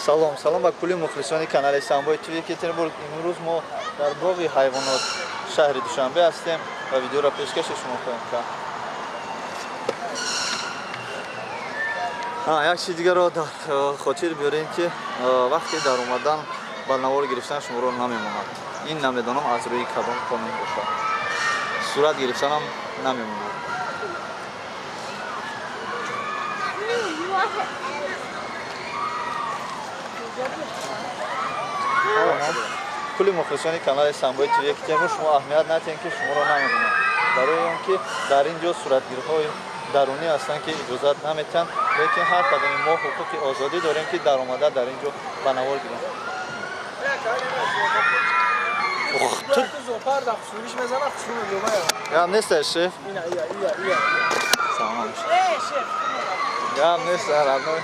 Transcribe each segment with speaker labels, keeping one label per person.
Speaker 1: салом ба кулли мухлисони канали Самбой ТВ Екатеринбург. имрӯз мо дар боғи ҳайвонот шаҳри Душанбе ҳастем ва видеоро пешкаши шумо хоҳем кард. як чизи дигарро дар хотир биёрем ки вақте дар омадан ба навор гирифтан шуморо намемонад. ин намедонам аз рӯи кадом қонун бошад. сурат гирифтанам намемонад. кулли мухлисони канали Самбой ТВ Екатеринбург, шумо аҳамият надиҳед ки шуморо намедонам. барои он ки дар ин ҷо суратгирҳои дарунӣ ҳастанд ки иҷозат наметиҳанд, лекин ҳар кадоми мо ҳуқуқи озодӣ дорем ки дар омада дар ин ҷо ба навор гирем. гап несташ шеф? Салом. гап нест родной.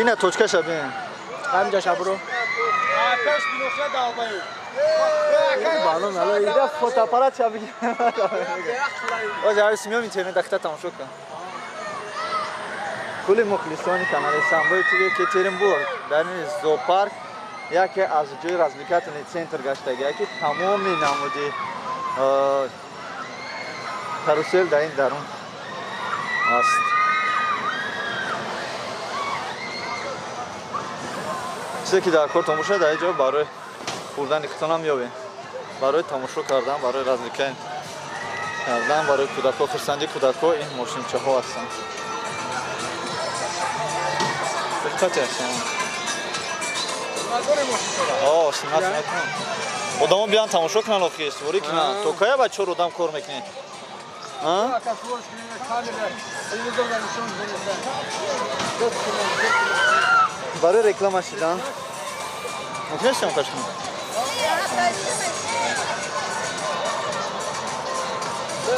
Speaker 1: ина точкаша бин.
Speaker 2: ҳамҷаша бро. Балон ала ида фотоаппарат чаби.
Speaker 1: Оз аз миём интернет дахта тамошо кан. кулли мухлисони канали Самбой ТВ Екатеринбург, дар ин зоопарк яке аз ҷои развлекательный центр гаштагия ки тамоми намуди карусел дар ин дарун аст. чизе ки дар кор тамошо дар ин ҷо барои хӯрдани хитонам ёбем, барои тамошо кардан, барои развлекаи кардан, барои кӯдакҳо, хурсандии кӯдакҳо ин мошинчаҳо ҳастанд. диққате ҳастанд. одамон биён тамошо кунанд охир сувори кунанд. То кая бачаҳор одам кор мекунед? барои реклама шидан мутонестам кашкун.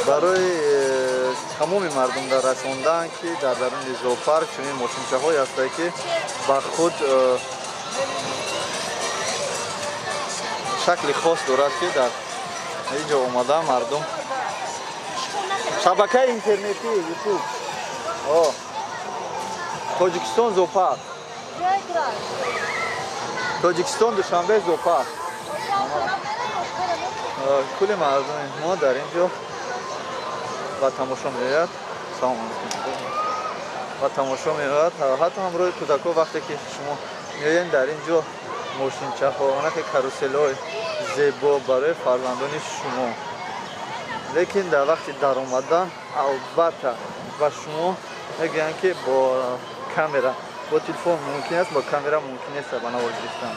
Speaker 1: барои тамоми мардум дар расондан ки дар даруни зоопарк чунин мошинчаҳое ҳастанд ки ба худ шакли хос дорад ки дар ин ҷо омада мардум шабакаи интернети ютуб тоҷикистон зоопарк, тоҷикистон Душанбе зоопарк. кулли мардуми мо дар ин ҷо ба тамошо меояд. ба тамошо меояд. ҳатто ҳамроҳи кӯдакҳо вақте ки шумо меоед дар ин ҷо мошинчаҳо, онаке каруселҳои зебо барои фарзандони шумо. лекин дар вақти даромадан албатта ба шумо мегӯянд ки бо камера, бо телефон мумкин аст, бо камера мумкин нест ба навор гирифтан.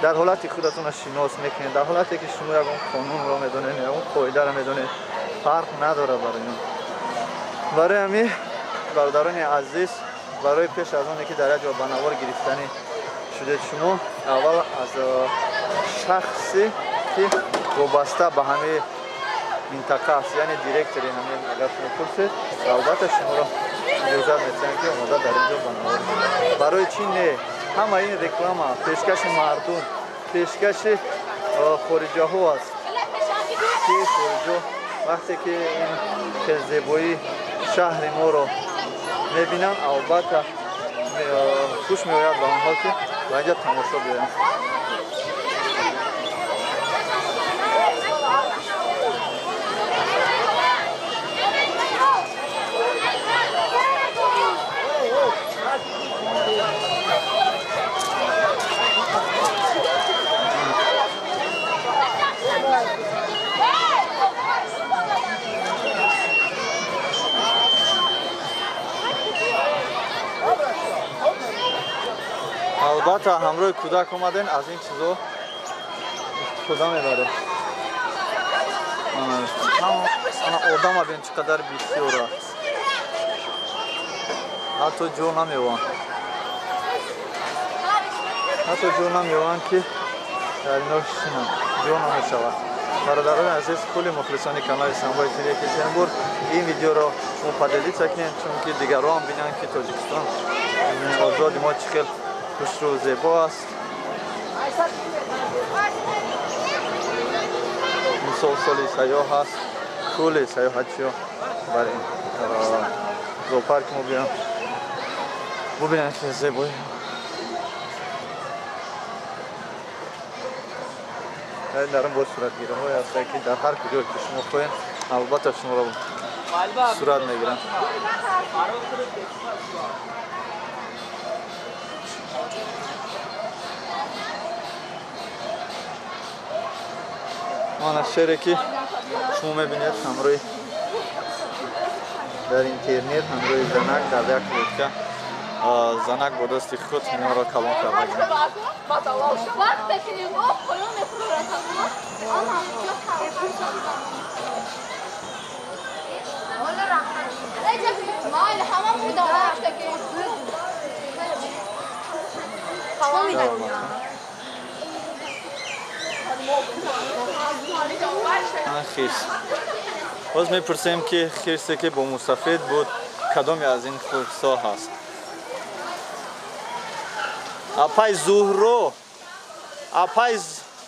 Speaker 1: дар ҳолати худатонро шинос мекунед, дар ҳолате ки шумо ягон қонунро медонед, ягон қоидаро медонед, фарқ надорад барои он. барои ҳамин бародарони азиз, барои пеш аз оне ки дар як ҷо ба навор гирифтанӣ шудед шумо, аввал аз шахсе ки вобаста ба ҳамин минтақа аст, яъне директори ҳамин агар шумо пурсед, албатта шуморо иҷозат метиҳанд ки омода дар ин ҷо ба навор гирифтед. барои чӣ не ҳама ин реклама, пешкаши мардум, пешкаши хориҷаҳо аст ки хориҷо вақте ки ин зебоии шаҳри моро мебинанд, албатта хуш меояд ба онҳо ки ба ин ҷо тамошо биёянд. албатта ҳамроҳи кӯдак омаден, аз ин чизо истифода мебаред. одама бин чӣ қадар бисёр аст, ҳатто ҷо намеёванд ки дар ино шинанд, ҷо намешавад. бародарони азиз, кулли мухлисони канали Самбой ТВ Екатеринбург, ин видеоро шумо поделиться кунед, чунки дигарон бинанд ки Тоҷикистон озоди мо чӣ хел хушрӯ зебо аст. سال سیاه هست کل سیاحتی‌ها برای زوپارک ما بیان ببینن که زیبایی این دارم با صورت گیره های هست که در هر کجا که شما خواهین البته شما را صورت میگیرن آن از شهری که شما میبینید همروی در اینترنت همروی زنک در یک لطکه زنک با دستی خود اینا را کلان کرده خیس باز میپرسیم که خیرسی که با موسفید بود کدامی از این خیرسا هست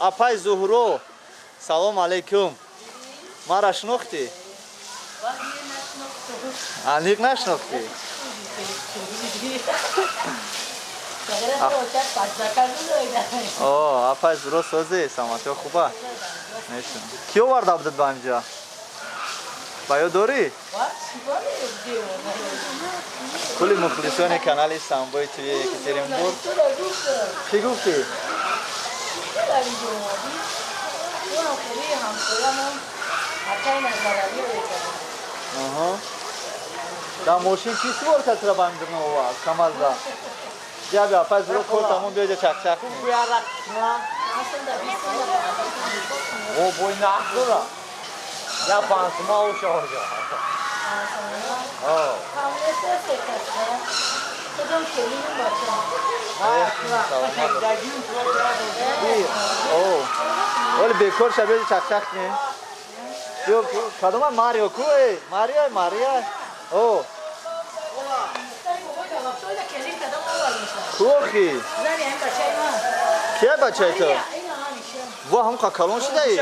Speaker 1: اپای زهرو سلام علیکم ما را شناختی؟ انیق نشناختی؟ اپای زهرو سازی سامتیا خوبه؟ نیشون کیو ورده بودد با اینجا؟ باید داری؟ کلی مخلصان کانال سامبای توی یکترینبورگ چی گفتی؟ در ماشین چی سوار کسی را بندرنه هوا کمال دا بیا بیا پس رو کل تمام بیا جا چک چک
Speaker 2: او بوی نخ را یا پانسما و شارجا
Speaker 1: ولی بیکار شبیه چک چک نی کدوم ماریو کوی ماریا او کوخی کیه بچه تو و هم کلان شده ای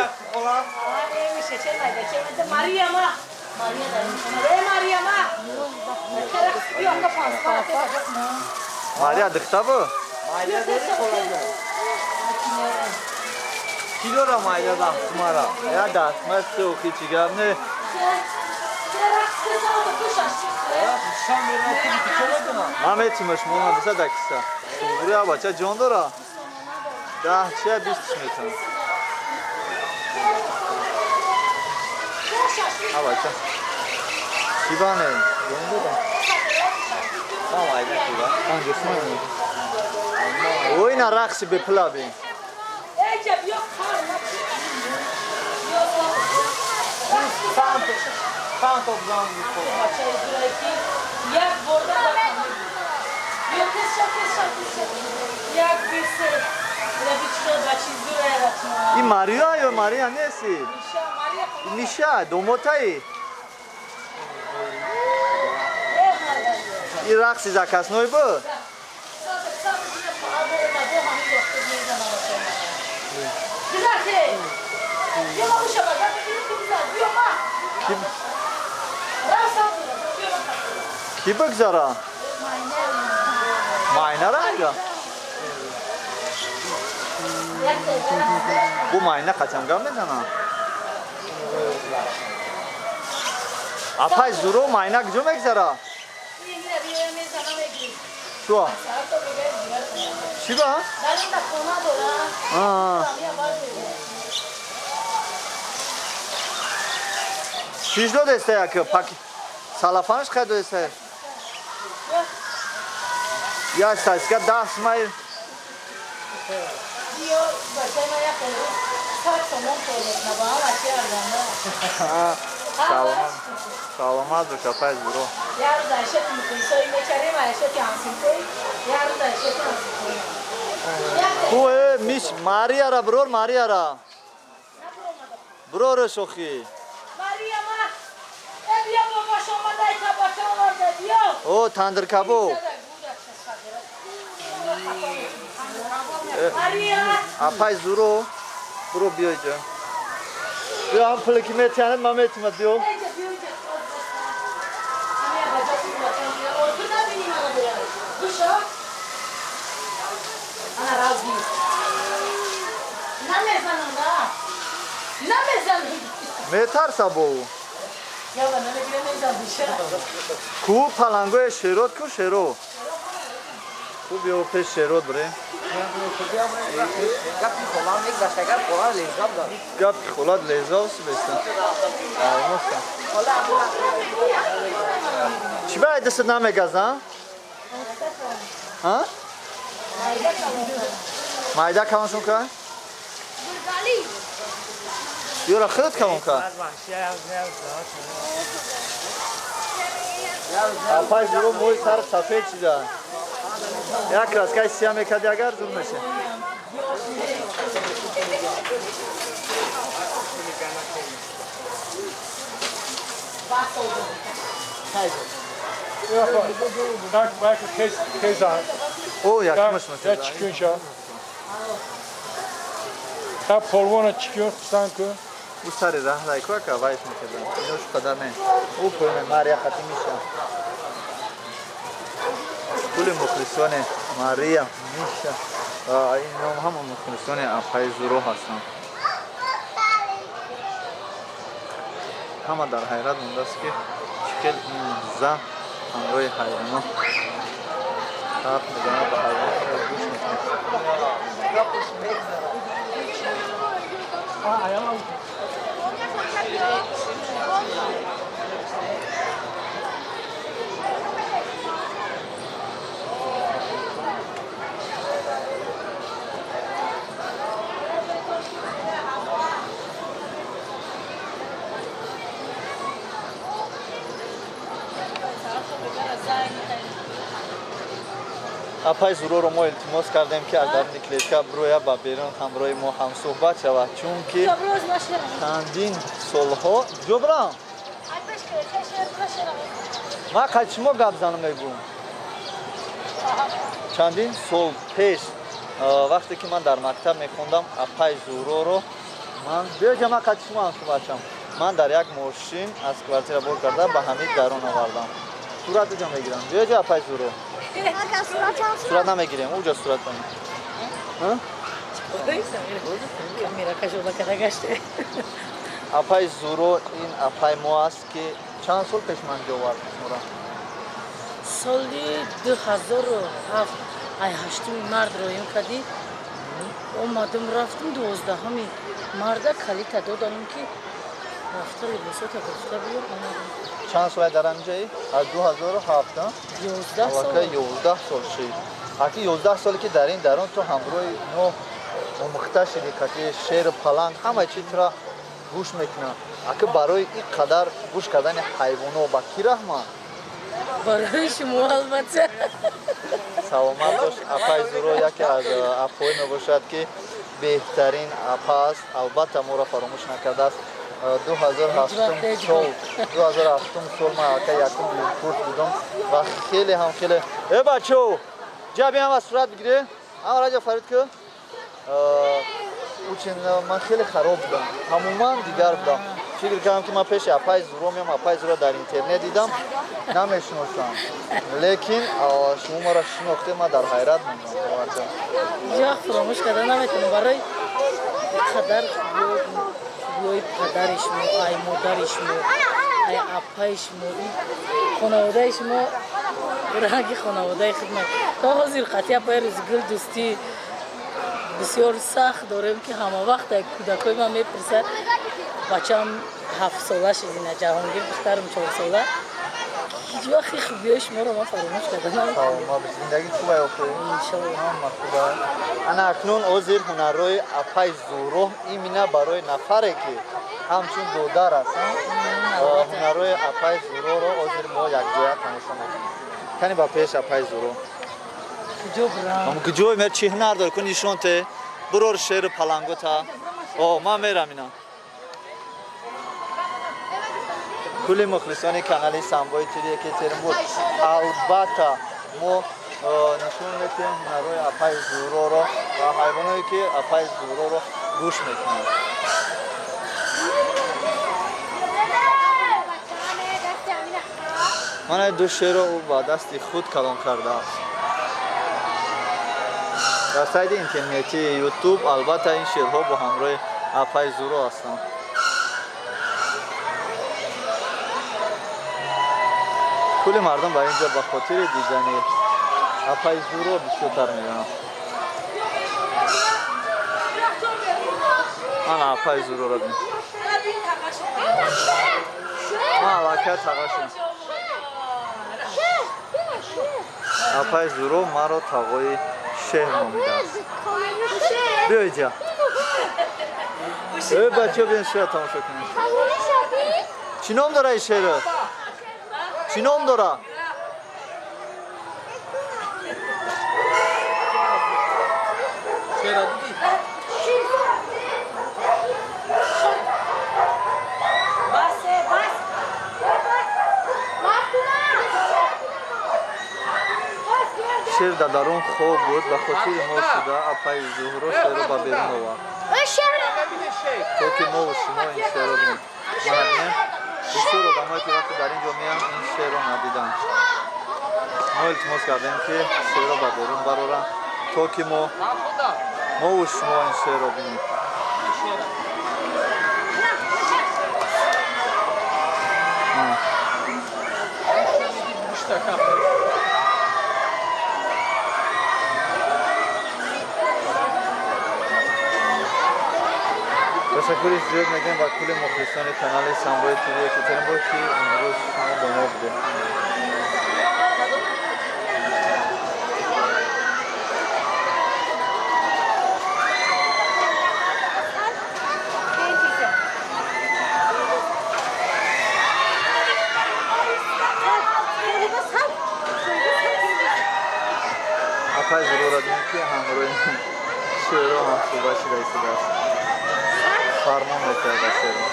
Speaker 1: ماریا دخته با کیلو را مایده دستما را یا دستما سوخی چیگرم نه من میتیمش ماما بسه دکسته بروی ها بچه جان داره 10 چیه 20 میتون ها بچه چی بانه جان داره ما مایده خوبه آنجا سمانی او این رقصی بپلا بین Count of them before.
Speaker 3: Jak borda jak byse lebično da čizuje
Speaker 1: این ماریا یا ماریا نیستی؟ نیشا دوموتایی این رقصی زکس نوی بود؟ کی بگذاره؟ ماینه را اینجا؟ بو ماینه قچمگاه میزنه اپای زورو ماینه کجا میگذاره؟ شو؟ چی با؟ چیش دو دسته که پاکی سالافانش خیلی دو دسته یا سایسکا 10 مایل سلامت رو شپای برو
Speaker 3: یارو داشت میکنی میچاری معیشتی همسیتی یارو داشت
Speaker 1: خوه میش ماریا را برور ماریا را برور شوخی
Speaker 3: ماریا ما بیا بابا شما دای کباته آورده بیا
Speaker 1: او تندر کباب
Speaker 3: ماریا
Speaker 1: اپای زورو برو بیا اینجا بیا هم پول که میتیانه ما میتیم بیو
Speaker 3: Ece büyüyecek. Hani yapacaksın bakalım ya. Ordu da benim arabaya. Duşa. Ana razıyım. Ne mezanın da? Ne mezanın?
Speaker 1: میترسا بو
Speaker 3: Ya ben öyle giremeyeceğim duşa.
Speaker 1: کو پلنگوی شیرود کو شیرو کو بیو پیش شیرود بره
Speaker 2: Kapı kolan ne başka kolan lezzet da.
Speaker 1: گپ خولاد لیزاوس بستن آیموستا چی باید دست نمیگزن؟ ها؟ مایده کمانشون که؟
Speaker 3: Burgali.
Speaker 1: یورا خودت کمان که؟ اپای برو موی سر سفید چیده یک راسکای سیاه میکردی اگر زود میشه
Speaker 3: Bas oldu.
Speaker 4: Belki tez al.
Speaker 1: او yakmış
Speaker 4: Ya
Speaker 1: mesela
Speaker 4: çıkıyor şu an. Ha polvona çıkıyor sanki.
Speaker 1: bu sarı rahlay koy ka vayş میکردن اینو şu kadar ne او پویم ماریا خطی میشه کل مخلصان ماریا میشه اینو هم مخلصان اپای زورو هستن همه در حیرت مونده است که چقدر این زن همراه حیوانات حرف میزنه به حیوانات رو گوش میکنه اپای زورو رو ما التماس کردیم که اگر نیکلیشا برویا با بیرون همراه ما هم صحبت شود چون که
Speaker 3: Cabroz başlayalım.
Speaker 1: چندین سالها جبران
Speaker 3: Ateş kırık. Başlayalım.
Speaker 1: ما قچمو گپ زنم میگم چندین سال پیش وقتی که من در مکتب میخوندم اپای زورو رو من بیا جمع قچمو هم بچم من در یک ماشین از کوارتیر بول کرده به همین درون آوردم صورت جا میگیرم بیا جا اپای زورو صورت نمیگیریم اونجا صورت کنیم
Speaker 3: Kamera kaçola kadar geçti.
Speaker 1: اپای زورو این اپای مو است که چند سال پیش من جا آوردم
Speaker 5: سالی 2007 ای هشتم مرد رویم کردی اومدم رفتم 12 همی مرد کلی دادم که رفته لباسات گفته بیار اومدم
Speaker 1: چند سال در اینجایی؟ از 2007
Speaker 5: 11
Speaker 1: البته
Speaker 5: سال
Speaker 1: 11 سال شد. اگه 11 سالی که در این درون تو همراه نو مخته شدی که شیر پلنگ همه چی را گوش میکنه. اگه برای این قدر گوش کردن حیوانات با کی رحمت؟
Speaker 5: برای شما البته
Speaker 1: سلامت باش. اپای زورو یکی از اپای میباشد که بهترین اپا است. البته ما را فراموش نکرده است. 2007 سال ما که یکم کورس بودم و خیلی هم خیلی ای بچو جا بیام از صورت بگیره اما راجع فرید که اوچین من خیلی خراب بودم همومان دیگر بودم فکر کردم که من پیش اپای زورو میام اپای زورو در اینترنت دیدم نمیشناسم لیکن شما ما را شناخته ما در حیرت موندم
Speaker 5: جا فراموش کردن نمیتونم برای قدر بیای پدرش مو ای مادرش مو ای اپایش مو خانواده شما رنگ خانواده خدمت تا حاضر قطعی پای رزگل دوستی بسیار سخت داریم که همه وقت کودکای من میپرسه بچه‌م 7 ساله شدینه جهانگیر دخترم 4 ساله هیچ وقتی خوبیای شما رو ما فراموش کردن
Speaker 1: ما به زندگی خوبه آخویم
Speaker 5: انشالله
Speaker 1: انا اکنون عضو هنرهای اپای زورو ایمینا برای نفره که همچون دودار است هنرهای اپای زورو رو عضو ما یک جای تماشا میکنیم کنی با پیش اپای زورو
Speaker 5: کجا برم
Speaker 1: هم کجای مر چی هنر دار کنی نشون ته برور شیر پلنگو تا ما میرم اینا کلی مخلصان کانال سامبای تیری که تیرم بود البته ما نشون میدیم هنرهای اپای زورو رو و حیوانایی که اپای زورو رو گوش میکنند мана ду шеро ӯ ба дасти худ калон кардааст. дар сайти интернетии ютуб албатта ин шерҳо бо ҳамроҳи апаи зуро ҳастанд. кули мардум ба ин ҷо ба хотири дидани апаи зуро бисёртар меоянд. мана апаи зуроро бин ман аллакай таға шудам. апаи зуро маро тағои шеҳр номидааст. биё иҷа бачаҳо биён шеҳр тамошо кунем. чӣ ном дора ин шеҳр? чӣ ном дора? шер дар дарун хоб буд ба хотири мо шуда апаи зуҳро шерро ба берун овард. то ки мо шумо ин шерро бинем. мана бинем бисёр одамое ки вақте дар ин ҷо меянд ин шерро надиданд. мо илтимос кардем ки шерро ба берун бароранд то ки мо шумо ин шерро бинем. ташаккури зиёд мегӯем ба кулли мухлисони канали Самбои ТВ Екатеринбург ки имрӯз шумо бо мо будед. апаи зуроро дидем ки ҳамроҳи шеро ҳамсуба шуда истодааст. фармон мекарда шеро.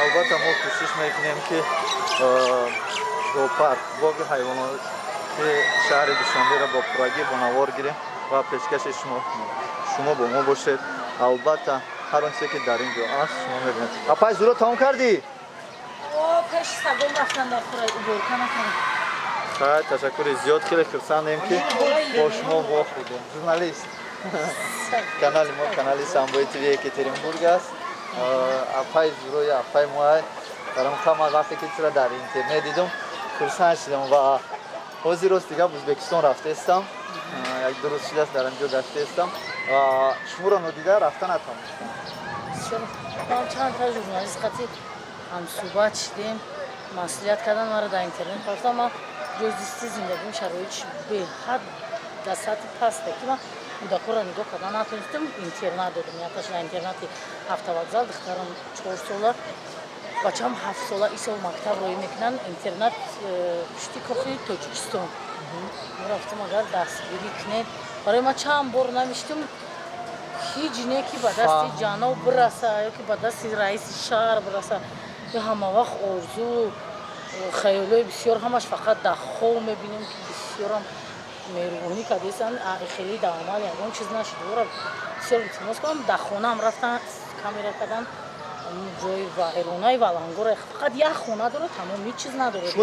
Speaker 1: албатта мо кӯшиш мекунем ки зоопарк боғи ҳайвоноти шаҳри душанберо бо пуррагӣ бо навор гирем ва пешкаши шумо бо мо бошед. албатта ҳар он чизе ки дар ин ҷо аст шумо мебинед. апаи зуро тамом кардӣ? хай ташаккури зиёд. хеле хурсандем ки бо шумо воқ будем. журналист канали мо канали Самбои ТВ Екатеринбург аст. апаи зурои апаи моай дарамхама вақте ки чиро дар интернет дидум хурсанд шудам ва ҳозир рост дига Ӯзбекистон рафтаистам. як ду рӯз шудааст дар инҷо гаштаистам ва шуморо нодида рафта натавонистам.
Speaker 5: ман чандта журналист қати ҳамсӯҳбат шудем, маслиҳат кардан маро дар интернет гуфтам. ман ҷоизисти зиндагим шароити беҳад дар сатҳи пасте ки ман муддакора нигоҳ кардан натонистам. интернат додам. якташ дар интернати автовокзал духтарам 4 сола бачам 7 сола ин сол мактаб роӣ мекунанд. интернат пушти кохи Тоҷикистон. мо рафтем агар дастгирӣ кунед. барои ман чанд бор намиштем ҳеҷ не ки ба дасти ҷаноб бираса ё ки ба дасти раиси шаҳр бираса ё ҳама вақт орзу хаёлои бисёр ҳамаш фақат дар хоб мебинем ки бисёрам меҳрубонӣ кардеистанд. хеле дар амал ягон чиз нашуд. бисёр илтимос кардам дар хонаам рафтам камера кардан ҷои вайронаи валангора фақат як хона дорад, тамом ҳеҷ чиз надорад.